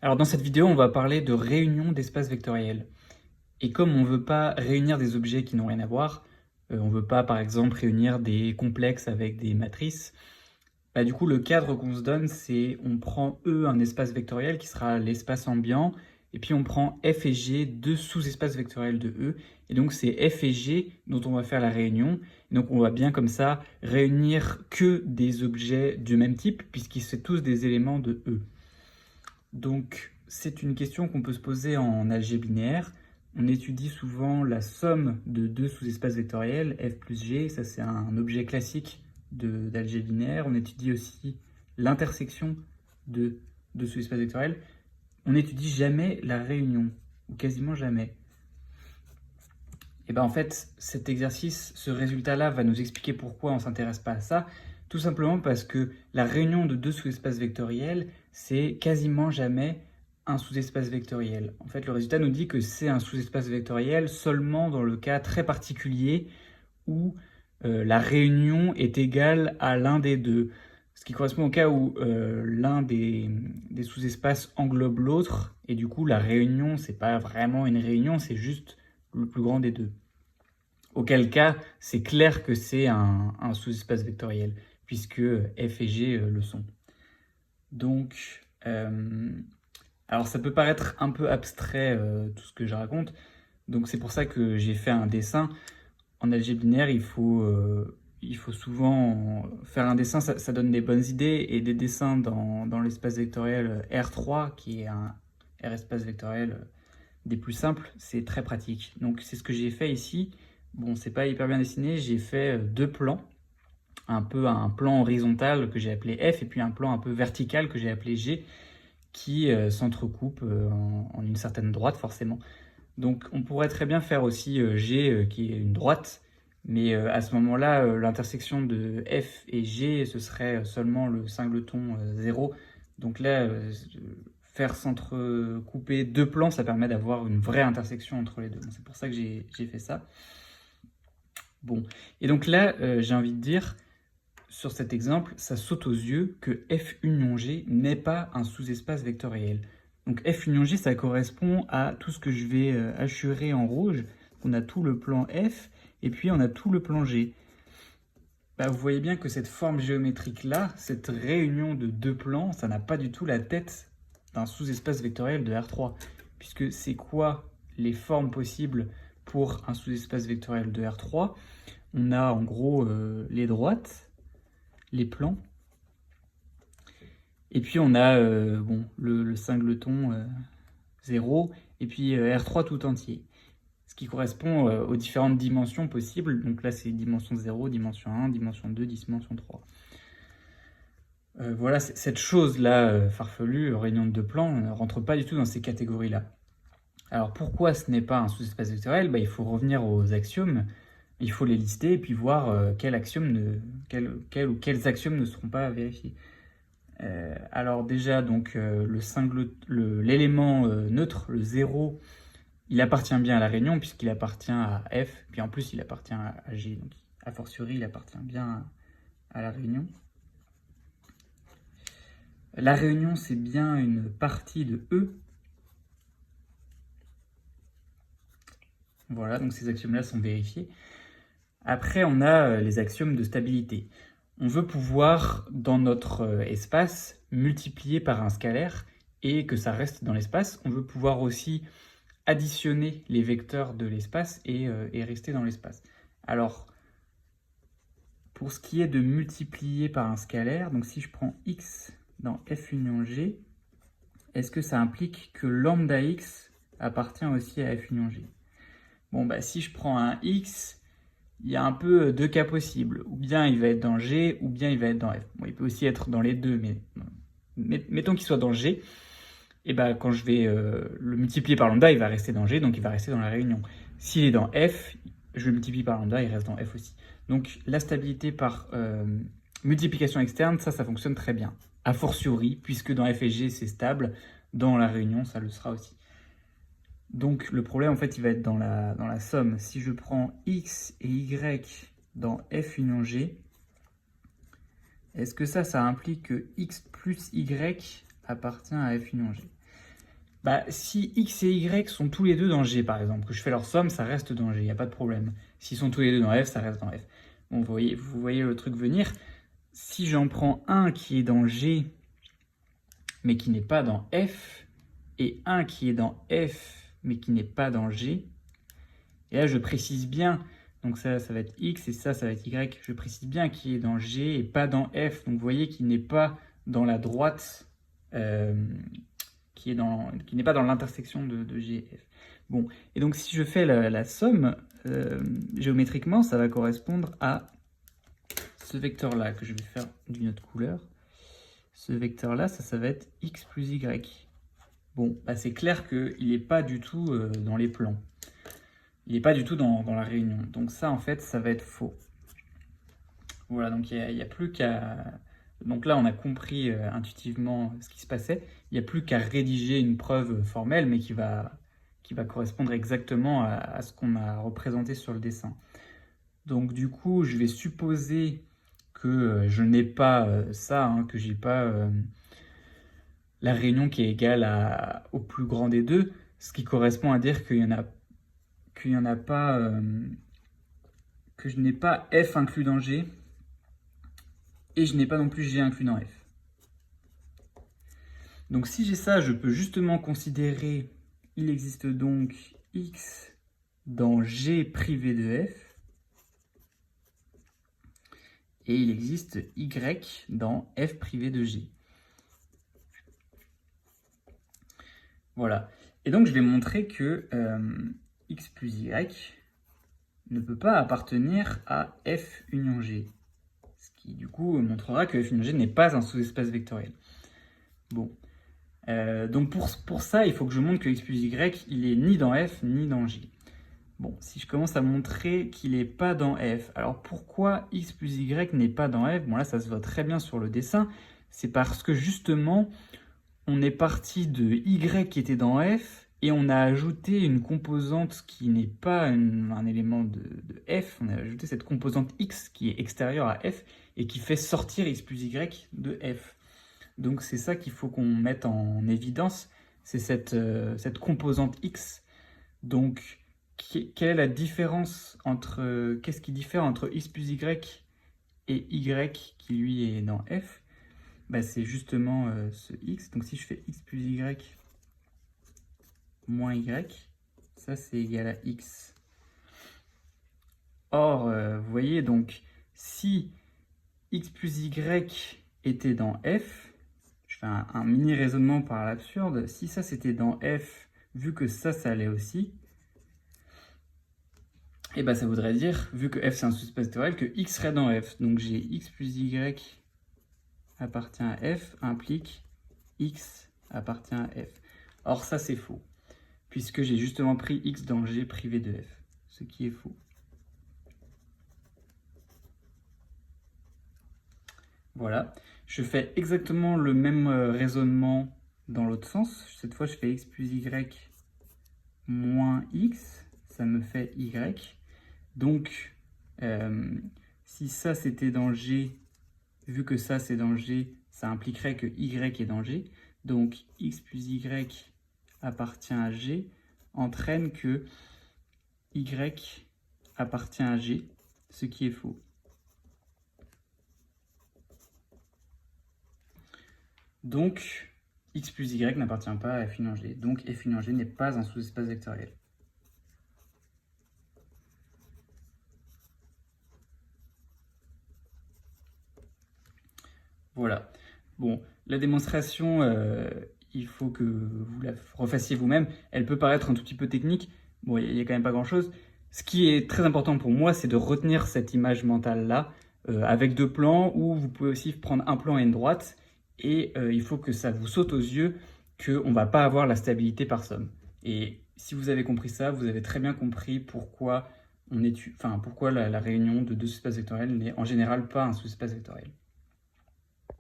Alors dans cette vidéo, on va parler de réunion d'espaces vectoriels. Et comme on ne veut pas réunir des objets qui n'ont rien à voir, on ne veut pas par exemple réunir des complexes avec des matrices, bah, du coup le cadre qu'on se donne c'est on prend E, un espace vectoriel qui sera l'espace ambiant, et puis on prend F et G, deux sous-espaces vectoriels de E, et donc c'est F et G dont on va faire la réunion. Et donc on va bien comme ça réunir que des objets du même type, puisqu'ils sont tous des éléments de E. Donc, c'est une question qu'on peut se poser en algèbre linéaire. On étudie souvent la somme de deux sous-espaces vectoriels, f plus g, ça c'est un objet classique d'algèbre linéaire. On étudie aussi l'intersection de deux sous-espaces vectoriels. On n'étudie jamais la réunion, ou quasiment jamais. Et bien en fait, cet exercice, ce résultat-là va nous expliquer pourquoi on ne s'intéresse pas à ça. Tout simplement parce que la réunion de deux sous-espaces vectoriels, c'est quasiment jamais un sous-espace vectoriel. En fait, le résultat nous dit que c'est un sous-espace vectoriel seulement dans le cas très particulier où la réunion est égale à l'un des deux. Ce qui correspond au cas où l'un des sous-espaces englobe l'autre, et du coup la réunion, c'est pas vraiment une réunion, c'est juste le plus grand des deux. Auquel cas, c'est clair que c'est un sous-espace vectoriel, puisque f et g le sont. Donc, alors ça peut paraître un peu abstrait tout ce que je raconte, donc c'est pour ça que j'ai fait un dessin. En algèbre linéaire, il faut souvent faire un dessin, ça donne des bonnes idées, et des dessins dans l'espace vectoriel R3, qui est un R espace vectoriel des plus simples, c'est très pratique. Donc c'est ce que j'ai fait ici. Bon, c'est pas hyper bien dessiné, j'ai fait deux plans. Un peu un plan horizontal que j'ai appelé F, et puis un plan un peu vertical que j'ai appelé G, qui s'entrecoupent en une certaine droite forcément. Donc on pourrait très bien faire aussi G qui est une droite, mais à ce moment-là, l'intersection de F et G, ce serait seulement le singleton 0. Donc là, faire s'entrecouper deux plans, ça permet d'avoir une vraie intersection entre les deux. Donc, c'est pour ça que j'ai fait ça. Bon, et donc là, j'ai envie de dire, sur cet exemple, ça saute aux yeux que F union G n'est pas un sous-espace vectoriel. Donc F union G, ça correspond à tout ce que je vais hachurer en rouge. On a tout le plan F, et puis on a tout le plan G. Bah, vous voyez bien que cette forme géométrique-là, cette réunion de deux plans, ça n'a pas du tout la tête d'un sous-espace vectoriel de R3. Puisque c'est quoi les formes possibles pour un sous-espace vectoriel de R3? On a en gros les droites, les plans, et puis on a bon, le singleton 0, et puis R3 tout entier. Ce qui correspond aux différentes dimensions possibles. Donc là, c'est dimension 0, dimension 1, dimension 2, dimension 3. Voilà, cette chose-là, farfelue, réunion de deux plans, ne rentre pas du tout dans ces catégories-là. Alors pourquoi ce n'est pas un sous-espace vectoriel? Il faut revenir aux axiomes, il faut les lister et puis voir quels ou quels axiomes ne seront pas vérifiés. Alors déjà, donc, l'élément neutre, le 0, il appartient bien à la réunion puisqu'il appartient à F, puis en plus il appartient à G, donc a fortiori il appartient bien à la réunion. La réunion, c'est bien une partie de E. Voilà, donc ces axiomes-là sont vérifiés. Après, on a les axiomes de stabilité. On veut pouvoir, dans notre espace, multiplier par un scalaire et que ça reste dans l'espace. On veut pouvoir aussi additionner les vecteurs de l'espace et rester dans l'espace. Alors, pour ce qui est de multiplier par un scalaire, donc si je prends x dans f union g, est-ce que ça implique que lambda x appartient aussi à f union g? Bon, bah si je prends un x, il y a un peu deux cas possibles. Ou bien il va être dans G, ou bien il va être dans F. Bon, il peut aussi être dans les deux, mais mettons qu'il soit dans G. Et bah, quand je vais le multiplier par lambda, il va rester dans G, donc il va rester dans la réunion. S'il est dans F, je le multiplie par lambda, il reste dans F aussi. Donc la stabilité par multiplication externe, ça fonctionne très bien. A fortiori, puisque dans F et G, c'est stable, dans la réunion, ça le sera aussi. Donc le problème, en fait, il va être dans la somme. Si je prends x et y dans f union g, est-ce que ça implique que x plus y appartient à f union g? Bah, si x et y sont tous les deux dans G, par exemple, que je fais leur somme, ça reste dans G, il n'y a pas de problème. S'ils sont tous les deux dans F, ça reste dans F. Bon, vous voyez le truc venir. Si j'en prends un qui est dans G, mais qui n'est pas dans F, et un qui est dans F, mais qui n'est pas dans G, et là, je précise bien, donc ça va être X, et ça va être Y, je précise bien qui est dans G et pas dans F, donc vous voyez qu'il n'est pas dans la droite, qui n'est pas dans l'intersection de G et F. Bon, et donc si je fais la somme, géométriquement, ça va correspondre à ce vecteur-là, que je vais faire d'une autre couleur. Ce vecteur-là, ça va être X plus Y. Bon, bah c'est clair qu'il n'est pas du tout dans les plans. Il n'est pas du tout dans la réunion. Donc ça, en fait, ça va être faux. Voilà, donc il n'y a plus qu'à... Donc là, on a compris intuitivement ce qui se passait. Il n'y a plus qu'à rédiger une preuve formelle, mais qui va correspondre exactement à ce qu'on a représenté sur le dessin. Donc du coup, je vais supposer que je n'ai pas ça, hein, que j'ai pas la réunion qui est égale au plus grand des deux, ce qui correspond à dire qu'il y en a pas, que je n'ai pas F inclus dans G, et je n'ai pas non plus G inclus dans F. Donc si j'ai ça, je peux justement considérer, il existe donc X dans G privé de F, et il existe Y dans F privé de G. Voilà. Et donc je vais montrer que X plus Y ne peut pas appartenir à F union G. Ce qui du coup montrera que F union G n'est pas un sous-espace vectoriel. Bon. Donc pour ça, il faut que je montre que X plus Y, il est ni dans F ni dans G. Bon, si je commence à montrer qu'il n'est pas dans F, alors pourquoi X plus Y n'est pas dans F? Bon là, ça se voit très bien sur le dessin. C'est parce que justement, on est parti de Y qui était dans F, et on a ajouté une composante qui n'est pas un élément de F, on a ajouté cette composante X qui est extérieure à F, et qui fait sortir X plus Y de F. Donc c'est ça qu'il faut qu'on mette en évidence, c'est cette composante X. Donc quelle est la différence entre, qu'est-ce qui diffère entre X plus Y et Y qui lui est dans F? Bah, c'est justement ce X. Donc si je fais X plus Y moins Y, ça c'est égal à X. Or, vous voyez, donc si X plus Y était dans F, je fais un mini raisonnement par l'absurde, si ça c'était dans F, vu que ça allait aussi, et bah ça voudrait dire, vu que F c'est un sous-espace vectoriel, que X serait dans F. Donc j'ai X plus Y appartient à F implique X appartient à F. Or ça c'est faux, puisque j'ai justement pris X dans G privé de F, ce qui est faux. Voilà, je fais exactement le même raisonnement dans l'autre sens. Cette fois je fais X plus Y moins X, ça me fait Y. Donc si ça c'était dans G, vu que ça c'est dans G, ça impliquerait que Y est dans G. Donc X plus Y appartient à G entraîne que Y appartient à G, ce qui est faux. Donc X plus Y n'appartient pas à F union G. Donc F union G n'est pas un sous-espace vectoriel. Voilà. Bon, la démonstration, il faut que vous la refassiez vous-même. Elle peut paraître un tout petit peu technique. Bon, il n'y a quand même pas grand-chose. Ce qui est très important pour moi, c'est de retenir cette image mentale-là, avec deux plans, où vous pouvez aussi prendre un plan et une droite. Et il faut que ça vous saute aux yeux qu'on ne va pas avoir la stabilité par somme. Et si vous avez compris ça, vous avez très bien compris pourquoi, pourquoi la réunion de deux sous-espaces vectoriels n'est en général pas un sous-espace vectoriel.